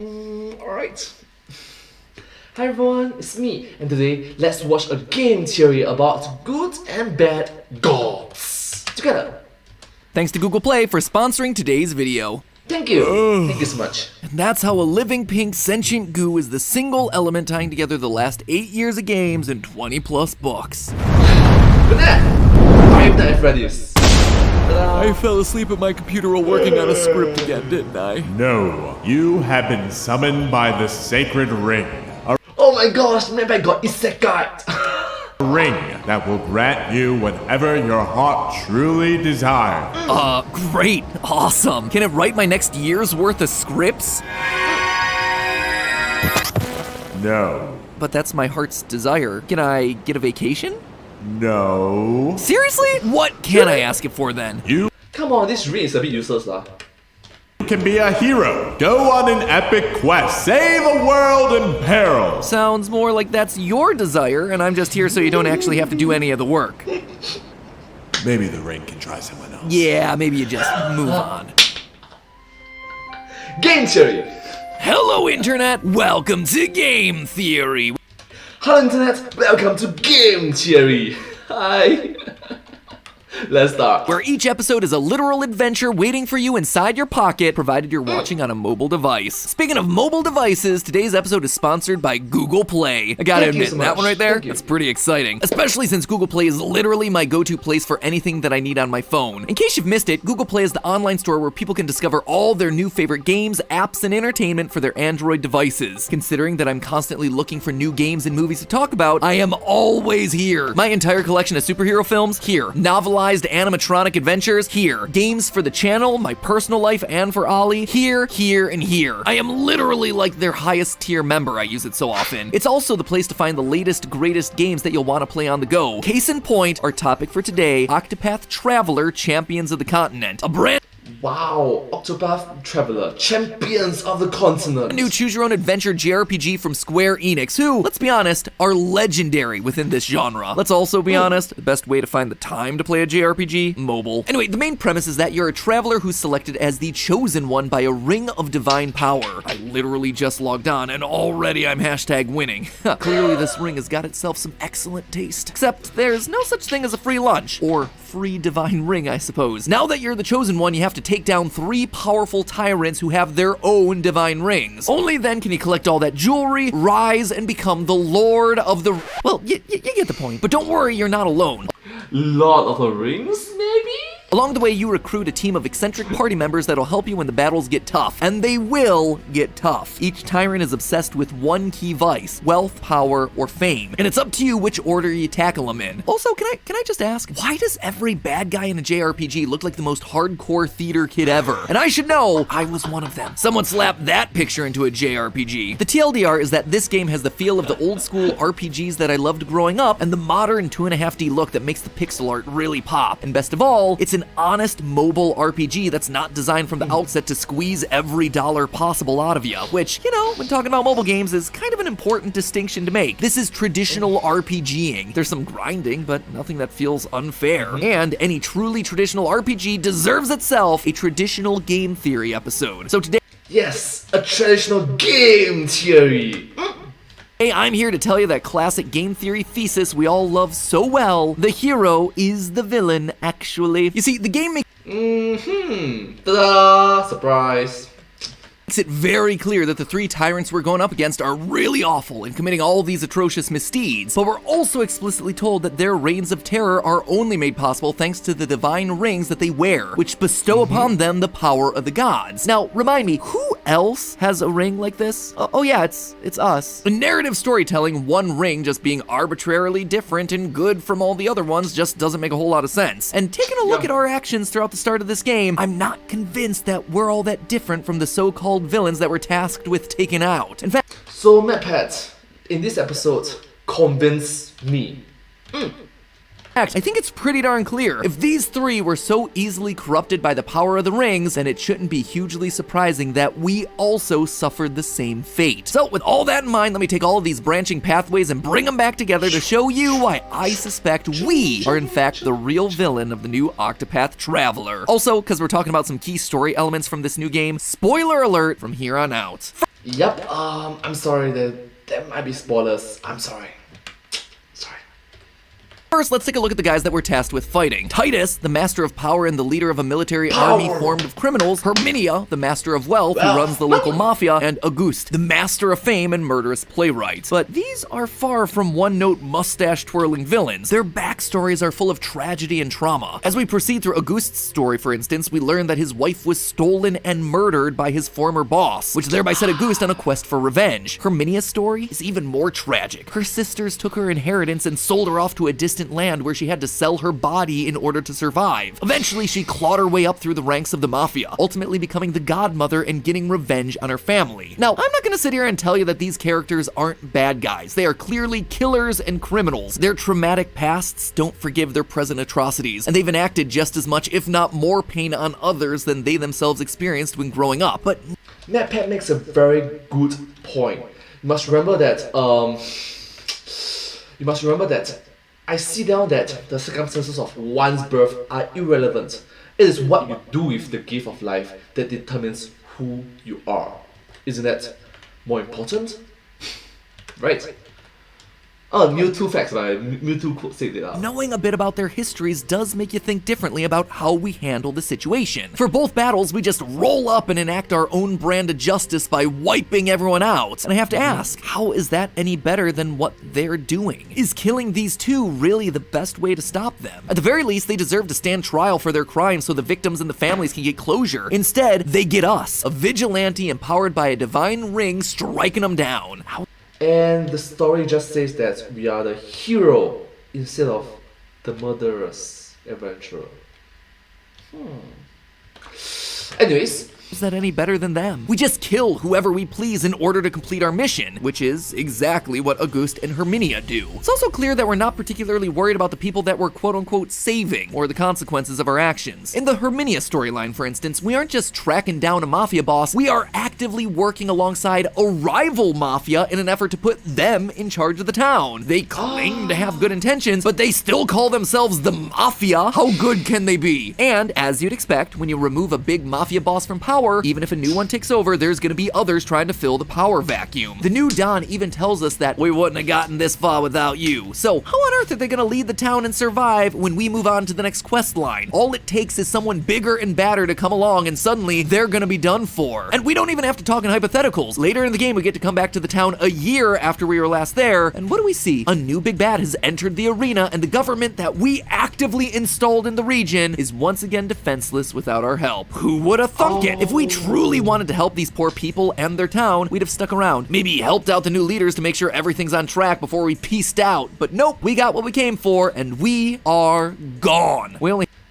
Alright. Hi everyone, it's me, and today let's watch a game theory about good and bad gods. Together. Thanks to Google Play for sponsoring today's video. Thank you. Thank you so much. And that's how a living pink sentient goo is the single element tying together the last 8 years of games and 20 plus books. With that, I'm the Freddy's. I fell asleep at my computer while working on a script again, didn't I? No, you have been summoned by the sacred ring. Oh my gosh, maybe I got isekai. A ring that will grant you whatever your heart truly desires. Great, awesome. Can it write my next year's worth of scripts? No. But that's my heart's desire. Can I get a vacation? No. Seriously? What can I ask it for then? You Come on, this ring is a bit useless lah. can be a hero. Go on an epic quest. Save a world in peril. Sounds more like that's your desire, and I'm just here so you don't actually have to do any of the work. Maybe the ring can try someone else. Yeah, maybe you just move on. Game theory. Hello, Internet! Welcome to Game Theory! Hello Internet, welcome to Game Theory. Hi. Let's start. Where each episode is a literal adventure waiting for you inside your pocket, provided you're watching on a mobile device. Speaking of mobile devices, today's episode is sponsored by Google Play. I gotta Thank you admit, so that much. one right there, Thank you. that's pretty exciting. Especially since Google Play is literally my go-to place for anything that I need on my phone. In case you've missed it, Google Play is the online store where people can discover all their new favorite games, apps, and entertainment for their Android devices. Considering that I'm constantly looking for new games and movies to talk about, I am always here. My entire collection of superhero films, here. Novelized animatronic adventures, here. Games for the channel, my personal life, and for Ollie, here, and here. I am literally like their highest tier member, I use it so often. It's also the place to find the latest, greatest games that you'll want to play on the go. Case in point, our topic for today, Octopath Traveler, Champions of the Continent. A brand Wow, Octopath Traveler, champions of the continent. new choose-your-own-adventure JRPG from Square Enix, who, let's be honest, are legendary within this genre. Let's also be honest, the best way to find the time to play a JRPG? Mobile. Anyway, the main premise is that you're a traveler who's selected as the chosen one by a ring of divine power. I literally just logged on, and already I'm #winning. Clearly, this ring has got itself some excellent taste. Except, there's no such thing as a free lunch. Or free divine ring, I suppose. Now that you're the chosen one, you have to take down 3 powerful tyrants who have their own divine rings. Only then can you collect all that jewelry, rise, and become the Lord of the... Well, you get the point. But don't worry, you're not alone. Lord of the Rings, maybe? Along the way, you recruit a team of eccentric party members that'll help you when the battles get tough. And they will get tough. Each tyrant is obsessed with one key vice: wealth, power, or fame. And it's up to you which order you tackle them in. Also, can I just ask, why does every bad guy in a JRPG look like the most hardcore theater kid ever? And I should know, I was one of them. Someone slapped that picture into a JRPG. The TLDR is that this game has the feel of the old school RPGs that I loved growing up, and the modern 2.5D look that makes the pixel art really pop. And best of all, it's an honest mobile RPG that's not designed from the outset to squeeze every dollar possible out of you, which, you know, when talking about mobile games is kind of an important distinction to make. This is traditional RPGing. There's some grinding, but nothing that feels unfair. And any truly traditional RPG deserves itself a traditional game theory episode. So today, Yes, a traditional game theory. hey, I'm here to tell you that classic game theory thesis we all love so well: the hero is the villain, actually. You see, the game makes Ta-da! Surprise. it very clear that the 3 tyrants we're going up against are really awful and committing all these atrocious misdeeds, but we're also explicitly told that their reigns of terror are only made possible thanks to the divine rings that they wear, which bestow upon them the power of the gods. Now, remind me, who else has a ring like this? Oh yeah, it's us. In narrative storytelling, one ring just being arbitrarily different and good from all the other ones just doesn't make a whole lot of sense. And taking a look at our actions throughout the start of this game, I'm not convinced that we're all that different from the so-called villains that we're tasked with taking out. In fact, So, MadPat, in this episode, convince me. I think it's pretty darn clear. If these 3 were so easily corrupted by the power of the rings, then it shouldn't be hugely surprising that we also suffered the same fate. So with all that in mind, let me take all of these branching pathways and bring them back together to show you why I suspect we are in fact the real villain of the new Octopath Traveler. Also, because we're talking about some key story elements from this new game, spoiler alert from here on out. Yep, I'm sorry, there might be spoilers. I'm sorry. Sorry. First, let's take a look at the guys that we're tasked with fighting. Titus, the master of power and the leader of a military army formed of criminals. Herminia, the master of wealth who runs the local mafia. And Auguste, the master of fame and murderous playwright. But these are far from one-note mustache-twirling villains. Their backstories are full of tragedy and trauma. As we proceed through Auguste's story, for instance, we learn that his wife was stolen and murdered by his former boss, which thereby set Auguste on a quest for revenge. Herminia's story is even more tragic. Her sisters took her inheritance and sold her off to a distant land where she had to sell her body in order to survive. Eventually, she clawed her way up through the ranks of the mafia, ultimately becoming the godmother and getting revenge on her family. Now, I'm not gonna sit here and tell you that these characters aren't bad guys. They are clearly killers and criminals. Their traumatic pasts don't forgive their present atrocities, and they've enacted just as much, if not more, pain on others than they themselves experienced when growing up. But MatPat makes a very good point. You must remember that, I see down that the circumstances of one's birth are irrelevant. It is what you do with the gift of life that determines who you are. Isn't that more important? Right. Oh, Mewtwo facts, right? Mewtwo said it out. knowing a bit about their histories does make you think differently about how we handle the situation. For both battles, we just roll up and enact our own brand of justice by wiping everyone out. And I have to ask, how is that any better than what they're doing? Is killing these two really the best way to stop them? At the very least, they deserve to stand trial for their crimes so the victims and the families can get closure. Instead, they get us, a vigilante empowered by a divine ring, striking them down. And the story just says that we are the hero instead of the murderous adventurer. Anyways, Is that any better than them? We just kill whoever we please in order to complete our mission, which is exactly what Auguste and Herminia do. It's also clear that we're not particularly worried about the people that we're quote-unquote saving, or the consequences of our actions. In the Herminia storyline, for instance, we aren't just tracking down a mafia boss, we are actively working alongside a rival mafia in an effort to put them in charge of the town. They claim to have good intentions, but they still call themselves the Mafia. How good can they be? And, as you'd expect, when you remove a big mafia boss from power, even if a new one takes over, there's gonna be others trying to fill the power vacuum. The new Don even tells us that we wouldn't have gotten this far without you. So how on earth are they gonna lead the town and survive when we move on to the next quest line? All it takes is someone bigger and badder to come along and suddenly they're gonna be done for. And we don't even have to talk in hypotheticals. Later in the game, we get to come back to the town a year after we were last there, and what do we see? A new big bad has entered the arena, and the government that we actively installed in the region is once again defenseless without our help. Who would have thunk it? If we truly wanted to help these poor people and their town, we'd have stuck around. Maybe helped out the new leaders to make sure everything's on track before we pieced out. But nope, we got what we came for, and we are gone.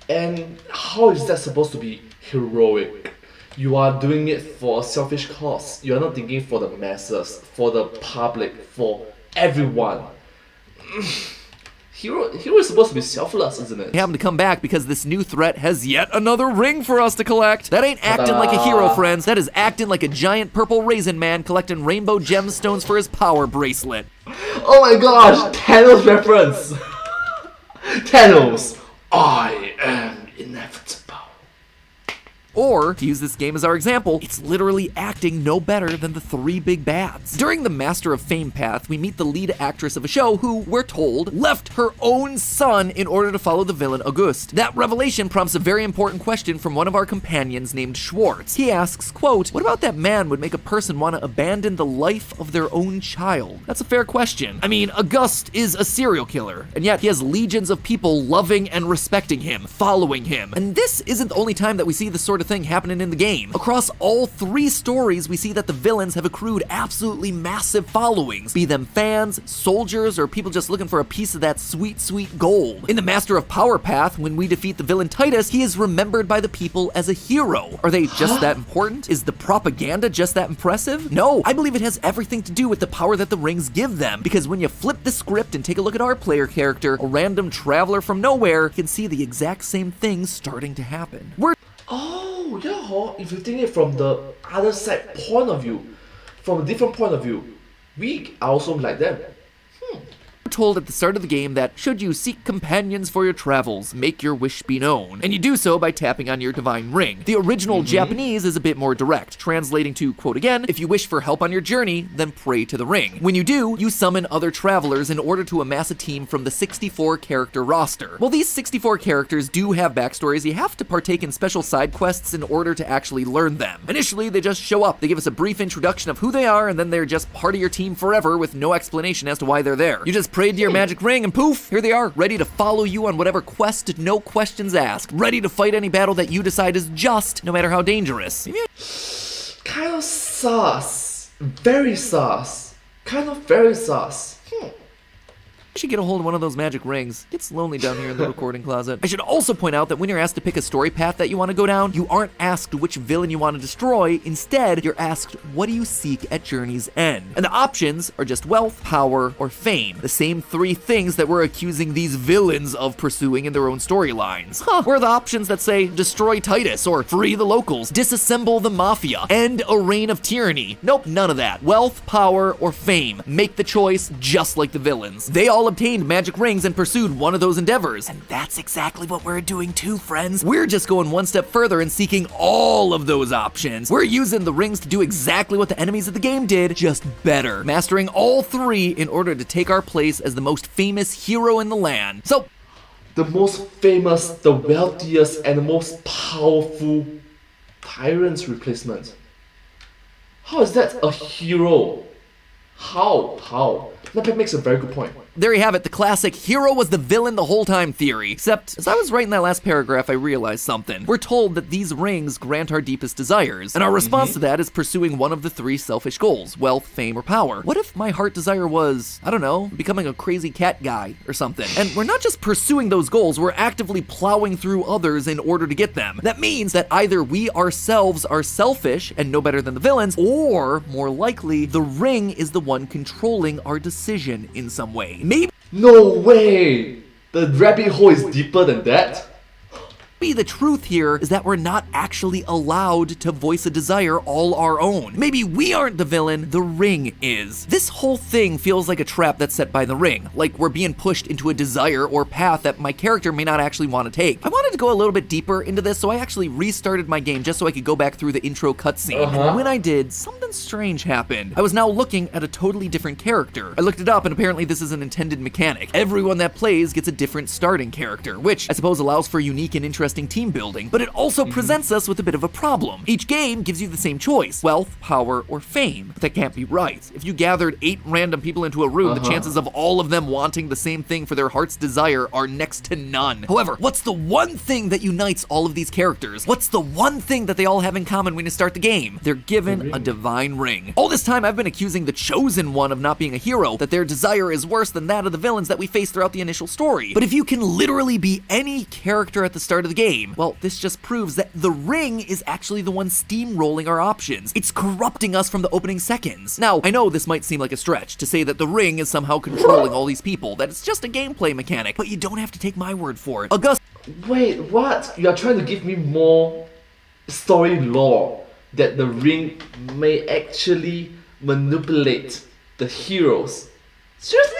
and how is that supposed to be heroic? You are doing it for a selfish cause. You are not thinking for the masses, for the public, for everyone. Hero is supposed to be selfless, isn't it? We happen to come back because this new threat has yet another ring for us to collect. That ain't acting like a hero, friends. That is acting like a giant purple raisin man collecting rainbow gemstones for his power bracelet. Oh my gosh, Thanos reference! Thanos, I am inevitable. Or, to use this game as our example, it's literally acting no better than the three big bads. During the Master of Fame path, we meet the lead actress of a show who, we're told, left her own son in order to follow the villain Auguste. That revelation prompts a very important question from one of our companions named Schwartz. He asks, quote, what about that man would make a person want to abandon the life of their own child? That's a fair question. I mean, Auguste is a serial killer, and yet he has legions of people loving and respecting him, following him. And this isn't the only time that we see this sort of thing happening in the game. Across all three stories, we see that the villains have accrued absolutely massive followings, be them fans, soldiers, or people just looking for a piece of that sweet, sweet gold. In the Master of Power path, when we defeat the villain Titus, he is remembered by the people as a hero. Are they just that important? Is the propaganda just that impressive? No, I believe it has everything to do with the power that the rings give them, because when you flip the script and take a look at our player character, a random traveler from nowhere, you can see the exact same thing starting to happen. Oh, yeah, if you think it from the other side point of view, from a different point of view, we are also like them. We're told at the start of the game that should you seek companions for your travels, make your wish be known. And you do so by tapping on your divine ring. The original Japanese is a bit more direct, translating to, quote again, if you wish for help on your journey, then pray to the ring. When you do, you summon other travelers in order to amass a team from the 64 character roster. Well, these 64 characters do have backstories. You have to partake in special side quests in order to actually learn them. Initially, they just show up. They give us a brief introduction of who they are, and then they're just part of your team forever with no explanation as to why they're there. You just prayed to your magic ring, and poof, here they are, ready to follow you on whatever quest, no questions asked. Ready to fight any battle that you decide is just, no matter how dangerous. Kind of sus. Very sus. Kind of very sus. I should get a hold of one of those magic rings. It's lonely down here in the recording closet. I should also point out that when you're asked to pick a story path that you want to go down, you aren't asked which villain you want to destroy. Instead, you're asked, what do you seek at Journey's End? And the options are just wealth, power, or fame. The same three things that we're accusing these villains of pursuing in their own storylines. Where are the options that say, destroy Titus, or free the locals, disassemble the mafia, end a reign of tyranny? Nope, none of that. Wealth, power, or fame. Make the choice just like the villains. They all obtained magic rings and pursued one of those endeavors. And that's exactly what we're doing too, friends. We're just going one step further and seeking all of those options. We're using the rings to do exactly what the enemies of the game did, just better. Mastering all three in order to take our place as the most famous hero in the land. So, The most famous, the wealthiest, and the most powerful tyrant's replacement. How is that a hero? How? That makes a very good point. there you have it, the classic hero was the villain the whole time theory. Except, as I was writing that last paragraph, I realized something. We're told that these rings grant our deepest desires, and our response to that is pursuing one of the three selfish goals: wealth, fame, or power. What if my heart desire was, I don't know, becoming a crazy cat guy or something? And we're not just pursuing those goals, we're actively plowing through others in order to get them. That means that either we ourselves are selfish and no better than the villains, or, more likely, the ring is the one controlling our decision in some way. Maybe No way! The rabbit hole is deeper than that? the truth here is that we're not actually allowed to voice a desire all our own. Maybe we aren't the villain, the ring is. This whole thing feels like a trap that's set by the ring, like we're being pushed into a desire or path that my character may not actually want to take. I wanted to go a little bit deeper into this, so I actually restarted my game just so I could go back through the intro cutscene. And when I did, something strange happened. I was now looking at a totally different character. I looked it up, and apparently this is an intended mechanic. Everyone that plays gets a different starting character, which I suppose allows for unique and interesting team building, but it also presents us with a bit of a problem. Each game gives you the same choice: wealth, power, or fame. But that can't be right. If you gathered 8 random people into a room, the chances of all of them wanting the same thing for their heart's desire are next to none. However, what's the one thing that unites all of these characters? What's the one thing that they all have in common when you start the game? They're given a divine ring. All this time I've been accusing the chosen one of not being a hero, that their desire is worse than that of the villains that we face throughout the initial story. But if you can literally be any character at the start of the game, well, this just proves that the ring is actually the one steamrolling our options. It's corrupting us from the opening seconds. Now, I know this might seem like a stretch to say that the ring is somehow controlling all these people, that it's just a gameplay mechanic, but you don't have to take my word for it. Wait, what? You are trying to give me more story lore that the ring may actually manipulate the heroes? Seriously?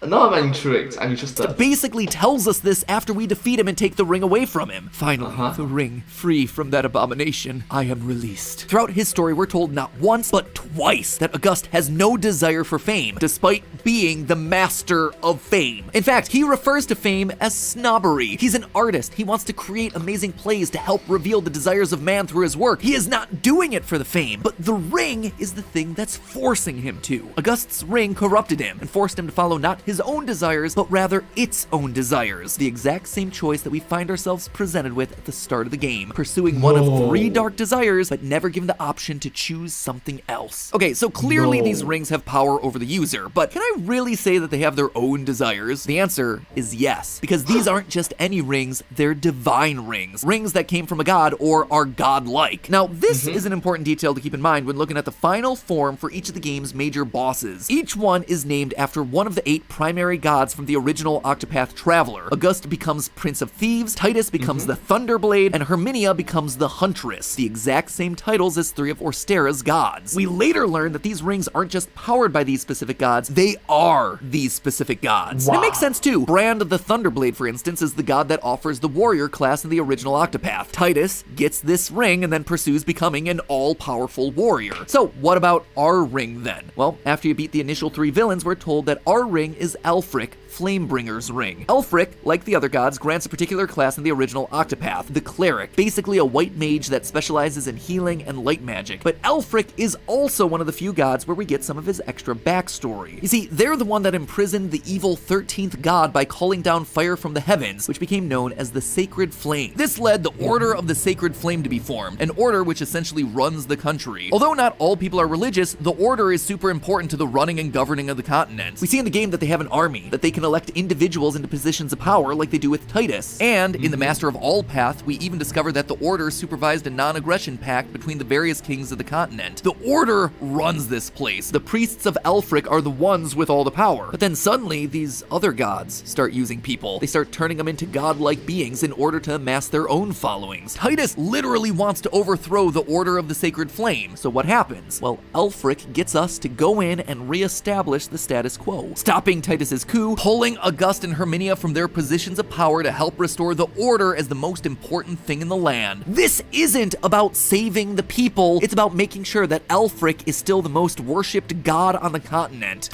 Now I'm intrigued. I'm interested. Basically tells us this after we defeat him and take the ring away from him. Finally, the ring, free from that abomination, I am released. Throughout his story, we're told not once, but twice that August has no desire for fame, despite being the master of fame. In fact, he refers to fame as snobbery. He's an artist. He wants to create amazing plays to help reveal the desires of man through his work. He is not doing it for the fame, but the ring is the thing that's forcing him to. August's ring corrupted him and forced him to follow not his own desires, but rather its own desires. The exact same choice that we find ourselves presented with at the start of the game, pursuing one of 3 dark desires, but never given the option to choose something else. Okay, so clearly these rings have power over the user, but can I really say that they have their own desires? The answer is yes, because these aren't just any rings, they're divine rings. Rings that came from a god or are godlike. Now, this is an important detail to keep in mind when looking at the final form for each of the game's major bosses. Each one is named after one of the 8 primary gods from the original Octopath Traveler. August becomes Prince of Thieves, Titus becomes the Thunderblade, and Herminia becomes the Huntress, the exact same titles as 3 of Orstera's gods. We later learn that these rings aren't just powered by these specific gods, they are these specific gods. Wow. It makes sense too. Brand the Thunderblade, for instance, is the god that offers the warrior class in the original Octopath. Titus gets this ring and then pursues becoming an all-powerful warrior. So what about our ring then? Well, after you beat the initial 3 villains, we're told that our ring is Aelfric, Flamebringer's ring. Aelfric, like the other gods, grants a particular class in the original Octopath, the Cleric, basically a white mage that specializes in healing and light magic. But Aelfric is also one of the few gods where we get some of his extra backstory. You see, they're the one that imprisoned the evil 13th god by calling down fire from the heavens, which became known as the Sacred Flame. This led the Order of the Sacred Flame to be formed, an order which essentially runs the country. Although not all people are religious, the order is super important to the running and governing of the continent. We see in the game that they have an army, that they can elect individuals into positions of power like they do with Titus. And in the Master of All Path, we even discover that the Order supervised a non-aggression pact between the various kings of the continent. The Order runs this place. The priests of Aelfric are the ones with all the power. But then suddenly, these other gods start using people. They start turning them into godlike beings in order to amass their own followings. Titus literally wants to overthrow the Order of the Sacred Flame. So what happens? Well, Aelfric gets us to go in and re-establish the status quo, stopping Titus's coup, pulling August and Herminia from their positions of power to help restore the order as the most important thing in the land. This isn't about saving the people, it's about making sure that Aelfric is still the most worshipped god on the continent.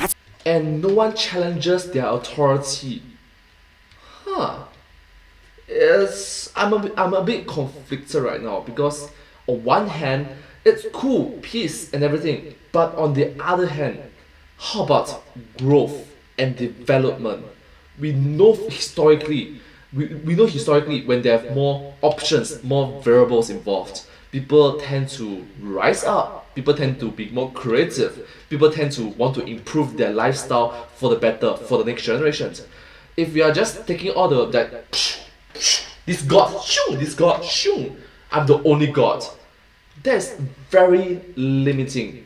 And no one challenges their authority. I'm a bit conflicted right now, because on one hand, it's cool, peace and everything, but on the other hand, how about growth and development? We know historically when they have more options, more variables involved, people tend to rise up, people tend to be more creative, people tend to want to improve their lifestyle for the better, for the next generations. If we are just taking all this god, I'm the only god, that's very limiting.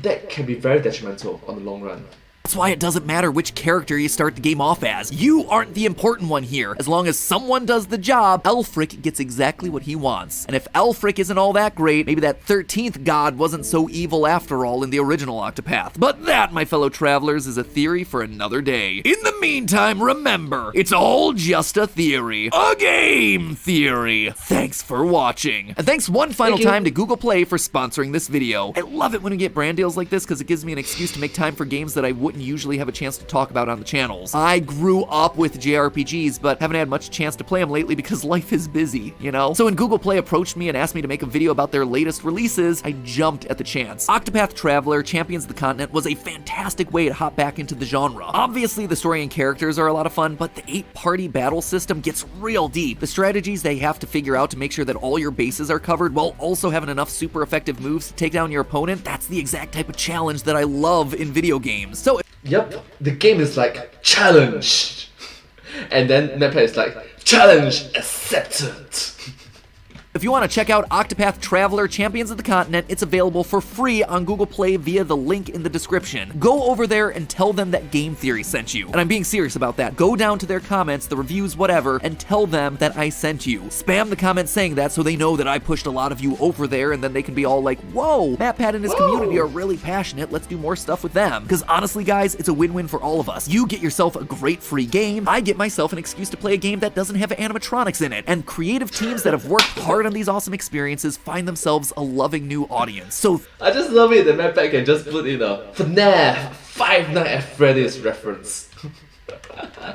That can be very detrimental on the long run. That's why it doesn't matter which character you start the game off as. You aren't the important one here. As long as someone does the job, Aelfric gets exactly what he wants. And if Aelfric isn't all that great, maybe that 13th god wasn't so evil after all in the original Octopath. But that, my fellow travelers, is a theory for another day. In the meantime, remember, it's all just a theory. A game theory. Thanks for watching. And thanks one final time to Google Play for sponsoring this video. I love it when we get brand deals like this because it gives me an excuse to make time for games that I wouldn't usually have a chance to talk about on the channels. I grew up with JRPGs, but haven't had much chance to play them lately because life is busy, you know? So when Google Play approached me and asked me to make a video about their latest releases, I jumped at the chance. Octopath Traveler, Champions of the Continent was a fantastic way to hop back into the genre. Obviously, the story and characters are a lot of fun, but the 8-party battle system gets real deep. The strategies they have to figure out to make sure that all your bases are covered while also having enough super effective moves to take down your opponent, that's the exact type of challenge that I love in video games. So yep, the game is like, challenge! And then NetPad is like, challenge accepted! if you want to check out Octopath Traveler Champions of the Continent, it's available for free on Google Play via the link in the description. Go over there and tell them that Game Theory sent you. And I'm being serious about that. Go down to their comments, the reviews, whatever, and tell them that I sent you. Spam the comments saying that so they know that I pushed a lot of you over there, and then they can be all like, whoa, MatPat and his community are really passionate, let's do more stuff with them. Because honestly, guys, it's a win-win for all of us. You get yourself a great free game, I get myself an excuse to play a game that doesn't have animatronics in it, and creative teams that have worked hard on these awesome experiences find themselves a loving new audience. So I just love it that MatPat can just put in a FNAF Five Nights at Freddy's reference.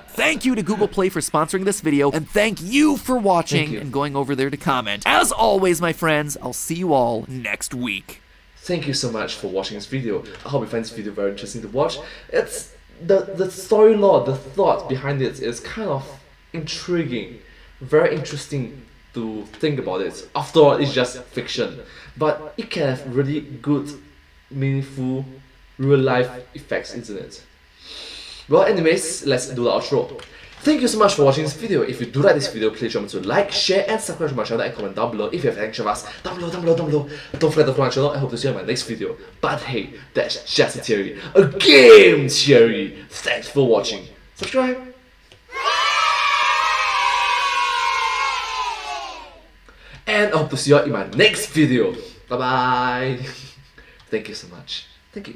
thank you to Google Play for sponsoring this video, and thank you for watching and going over there to comment. As always, my friends, I'll see you all next week. Thank you so much for watching this video. I hope you find this video very interesting to watch. It's the story lore, the thought behind it is kind of intriguing, very interesting to think about it. After all, it's just fiction, but it can have really good, meaningful, real life effects, isn't it? Well, anyways, let's do the outro. Thank you so much for watching this video. If you do like this video, please remember to like, share and subscribe to my channel and comment down below. If you have any of us, down below. Don't forget to follow my channel. I hope to see you in my next video. But hey, that's just a theory. A game theory. Thanks for watching. Subscribe. And I hope to see you in my next video. Bye bye. Thank you so much. Thank you.